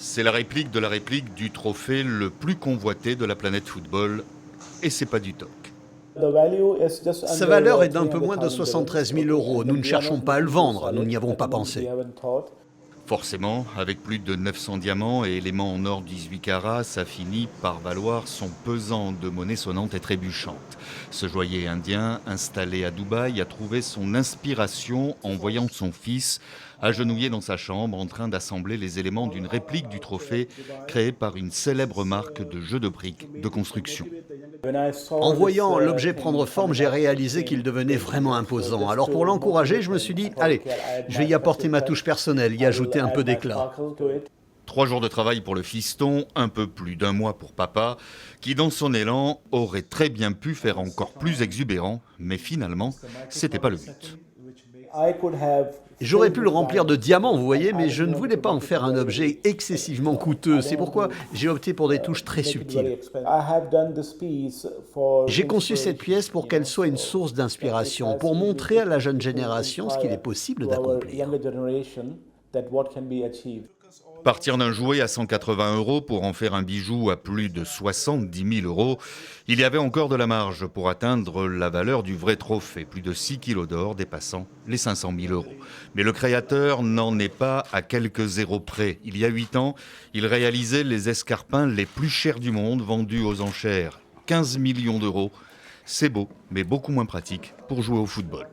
C'est la réplique de la réplique du trophée le plus convoité de la planète football, et c'est pas du toc. Sa valeur est d'un peu moins de 73 000 euros. Nous ne cherchons pas à le vendre, nous n'y avons pas pensé. Forcément, avec plus de 900 diamants et éléments en or 18 carats, ça finit par valoir son pesant de monnaie sonnante et trébuchante. Ce joaillier indien, installé à Dubaï, a trouvé son inspiration en voyant son fils agenouillé dans sa chambre en train d'assembler les éléments d'une réplique du trophée créée par une célèbre marque de jeux de briques de construction. En voyant l'objet prendre forme, j'ai réalisé qu'il devenait vraiment imposant. Alors pour l'encourager, je me suis dit, allez, je vais y apporter ma touche personnelle, y ajouter un peu d'éclat. 3 jours de travail pour le fiston, un peu plus d'1 mois pour papa, qui dans son élan aurait très bien pu faire encore plus exubérant, mais finalement, c'était pas le but. J'aurais pu le remplir de diamants, vous voyez, mais je ne voulais pas en faire un objet excessivement coûteux. C'est pourquoi j'ai opté pour des touches très subtiles. J'ai conçu cette pièce pour qu'elle soit une source d'inspiration, pour montrer à la jeune génération ce qu'il est possible d'accomplir. Partir d'un jouet à 180 € pour en faire un bijou à plus de 70 000 €, il y avait encore de la marge pour atteindre la valeur du vrai trophée, plus de 6 kilos d'or dépassant les 500 000 €. Mais le créateur n'en est pas à quelques zéros près. Il y a 8 ans, il réalisait les escarpins les plus chers du monde, vendus aux enchères 15 millions d'euros. C'est beau, mais beaucoup moins pratique pour jouer au football.